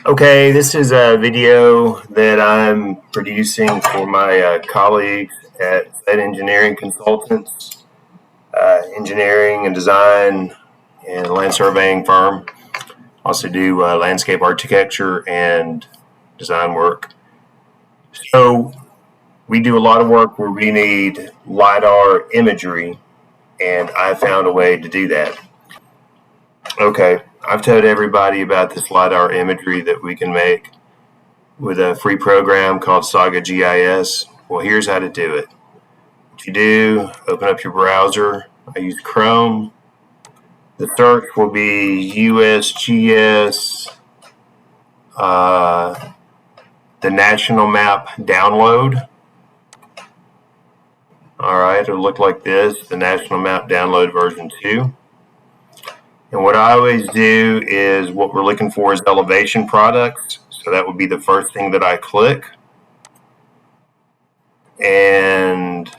Okay, this is a video that I'm producing for my colleagues at Fed Engineering Consultants, engineering and design and land surveying firm. Also do landscape architecture and design work. So we do a lot of work where we need LiDAR imagery, and I found a way to do that. Okay, I've told everybody about this LiDAR imagery that we can make with a free program called Saga GIS. Well, here's how to do it. What you do, open up your browser. I use Chrome. The search will be USGS, the national map download. All right, it'll look like this, the national map download version 2. And what I always do is what we're looking for is elevation products. So that would be the first thing that I click. And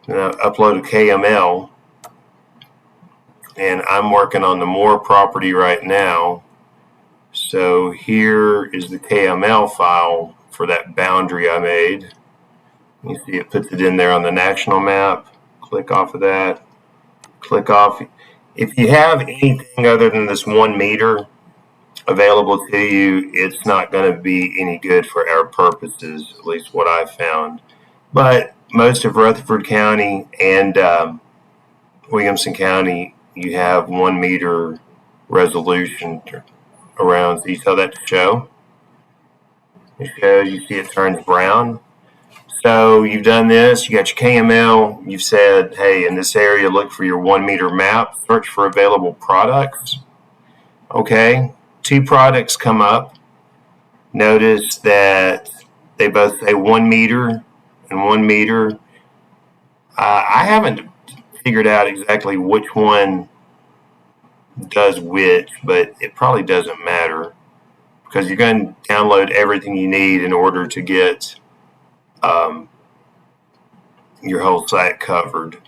upload a KML. And I'm working on the Moore property right now. So here is the KML file for that boundary I made. You see it puts it in there on the national map. Click off of that. Click off. If you have anything other than this 1 meter available to you, it's not going to be any good for our purposes, at least what I've found. But most of Rutherford County and Williamson County, you have 1 meter resolution around. So you tell that to show. It shows, you see it turns brown. So you've done this, you got your KML, you've said, hey, in this area, look for your 1 meter map, search for available products. Okay, 2 products come up. Notice that they both say 1 meter and 1 meter. I haven't figured out exactly which one does which, but it probably doesn't matter because you're going to download everything you need in order to get your whole site covered.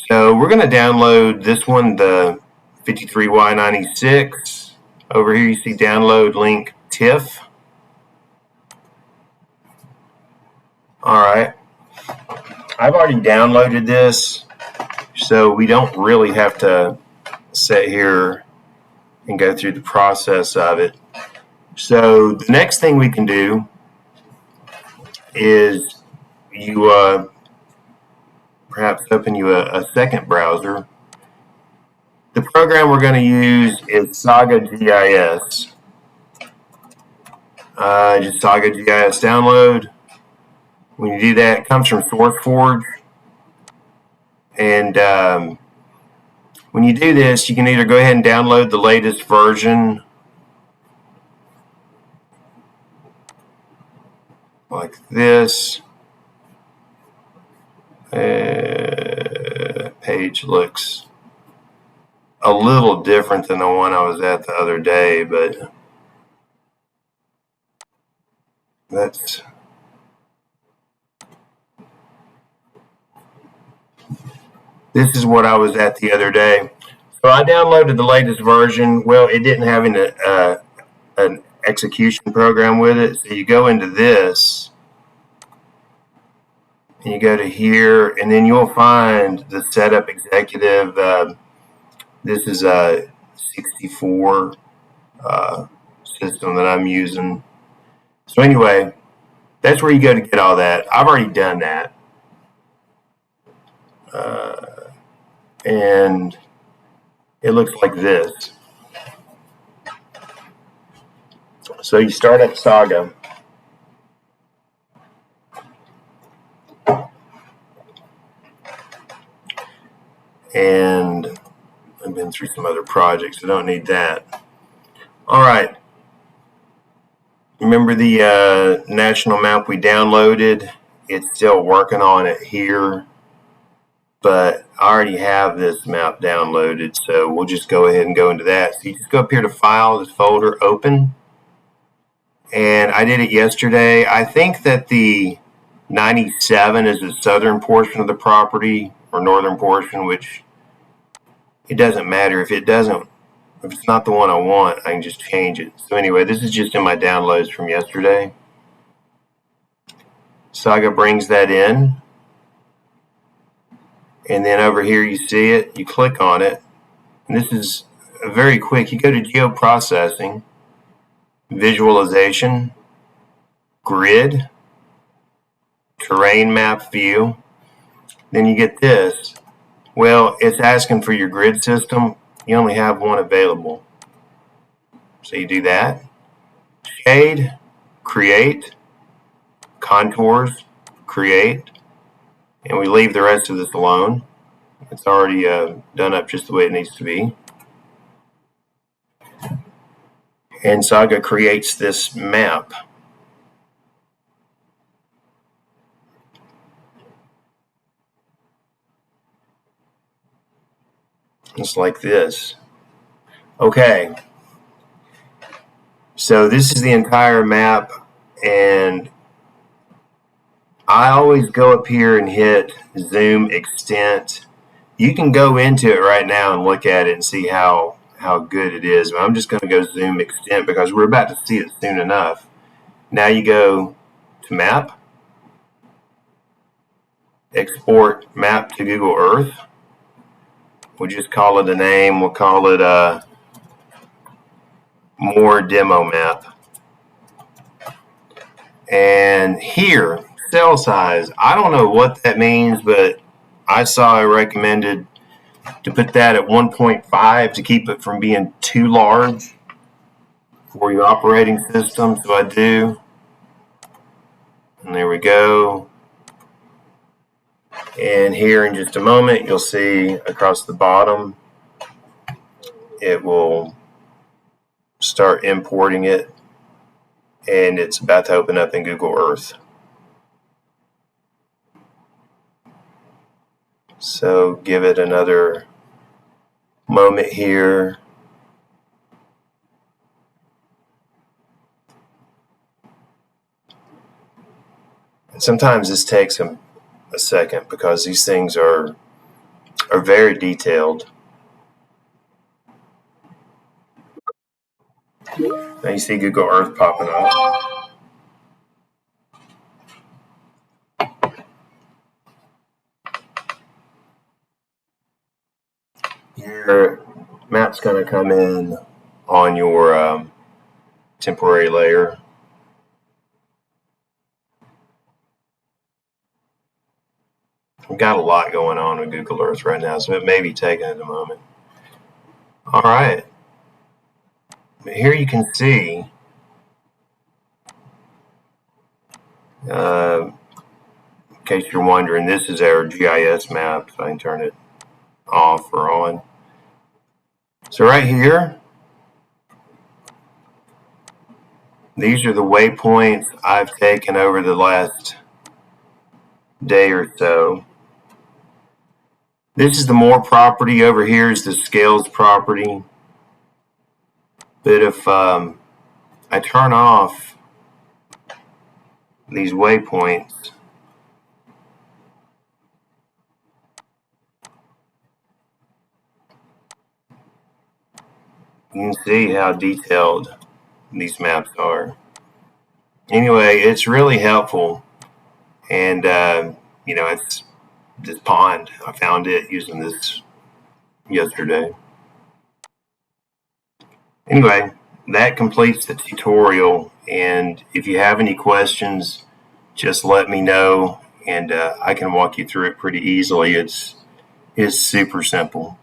So we're going to download this one, the 53Y96. Over here you see download link TIFF. Alright, I've already downloaded this, so we don't really have to sit here and go through the process of it. So the next thing we can do is you perhaps open you a second browser. The program we're going to use is Saga GIS. Just Saga GIS download. When you do that, it comes from SourceForge. And when you do this, you can either go ahead and download the latest version, like this. Page looks a little different than the one I was at the other day, but this is what I was at the other day. So I downloaded the latest version. Well, it didn't have an execution program with it. So you go into this, and you go to here, and then you'll find the setup executive. This is a 64 system that I'm using. So anyway, that's where you go to get all that. I've already done that. And it looks like this. So you start at Saga. And I've been through some other projects. I don't need that. All right. Remember the national map we downloaded? It's still working on it here, but I already have this map downloaded, so we'll just go ahead and go into that. So you just go up here to File, this folder, Open. And I did it yesterday. I think that the 97 is the southern portion of the property, or northern portion, which it doesn't matter. If it doesn't If it's not the one I want, I can just change it. So anyway, this is just in my downloads from yesterday. Saga brings that in. And then over here you see it, you click on it. And this is very quick. You go to geoprocessing, visualization, grid, terrain map view. Then you get this. Well, it's asking for your grid system. You only have one available. So you do that. Shade, create, contours, create, and we leave the rest of this alone. It's already done up just the way it needs to be. And Saga creates this map. It's like this. Okay. So this is the entire map, and I always go up here and hit zoom extent. You can go into it right now and look at it and see how good it is. But I'm just going to go zoom extent because we're about to see it soon enough. Now you go to map, export map to Google Earth. We'll just call it a name. We'll call it a more demo map. And here, cell size. I don't know what that means, but I saw it recommended to put that at 1.5 to keep it from being too large for your operating system. So I do. And there we go. And here in just a moment, you'll see across the bottom, it will start importing it. And it's about to open up in Google Earth. So give it another moment here. And sometimes this takes a second because these things are very detailed. Now you see Google Earth popping up. Your map's going to come in on your temporary layer. We've got a lot going on with Google Earth right now, so it may be taking it a moment. All right. Here you can see in case you're wondering, this is our GIS map. So I can turn it off or on. So right here, these are the waypoints I've taken over the last day or so. This is the more property. Over here is the scales property. But if I turn off these waypoints, you can see how detailed these maps are. Anyway, it's really helpful. And, you know, it's this pond. I found it using this yesterday. Anyway, that completes the tutorial. And if you have any questions, just let me know, and I can walk you through it pretty easily. It's super simple.